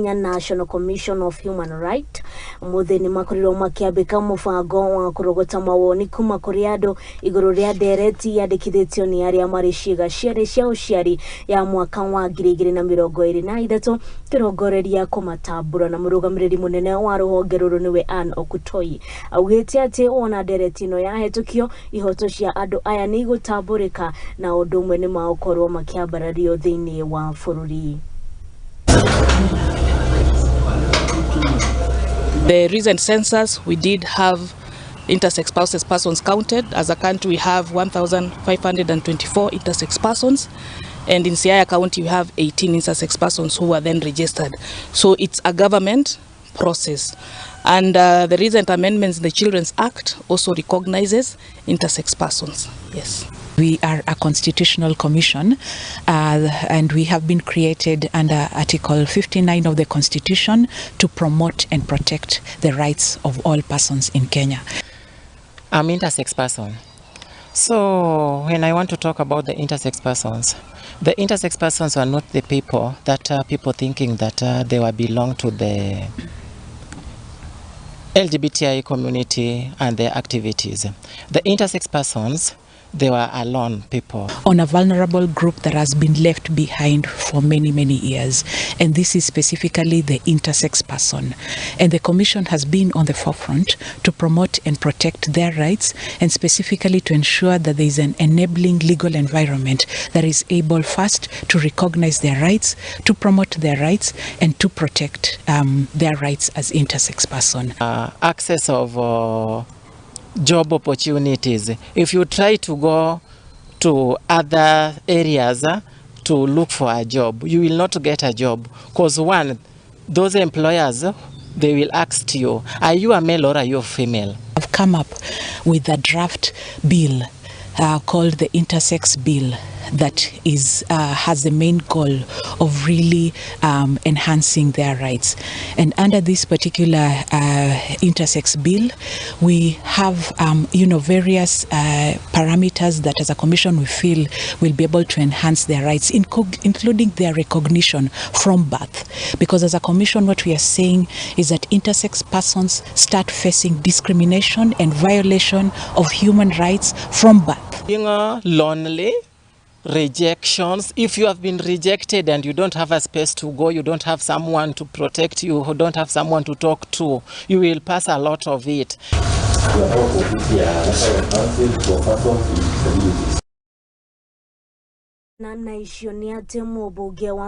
Kenya National Commission of Human Rights muthini makoriro makiambika mufango wa kurogota mawoni kuma kuri andu iguru ria ndereti yandikithitio ni aria mari ciiga cia uciari ya mwaka wa 2023 kirongoreria kumatambura na murugamiriri munene wa ruhonge ruru niwe Ann Okutoi augite ati ona ndereti no yahetukio ihoto cia andu aya ni gutamburika na undu umwe ni maokorwo makiambarario thiini wa bururi. The recent census, we did have intersex spouses persons counted. As a country, we have 1,524 intersex persons, and in Ciiga County, we have 18 intersex persons who were then registered. So it's a government process. And the recent amendments in the Children's Act also recognizes intersex persons. Yes. We are a constitutional commission and we have been created under Article 59 of the Constitution to promote and protect the rights of all persons in Kenya. I'm intersex person. So when I want to talk about the intersex persons are not the people that people thinking that they will belong to the LGBTI community and their activities. The intersex persons, they were alone people. On a vulnerable group that has been left behind for many, many years. And this is specifically the intersex person. And the Commission has been on the forefront to promote and protect their rights, and specifically to ensure that there is an enabling legal environment that is able first to recognize their rights, to promote their rights, and to protect their rights as intersex person. Access of job opportunities. If you try to go to other areas to look for a job, you will not get a job, because one, those employers, they will ask you, are you a male or are you a female? I've come up with a draft bill called the Intersex Bill that is has the main goal of really enhancing their rights. And under this particular intersex bill, we have various parameters that as a commission we feel will be able to enhance their rights, including their recognition from birth. Because as a commission, what we are saying is that intersex persons start facing discrimination and violation of human rights from birth. Being lonely, rejections. If you have been rejected and you don't have a space to go, you don't have someone to protect you, who don't have someone to talk to, you will pass a lot of it. Na naishoni ate mubuge wa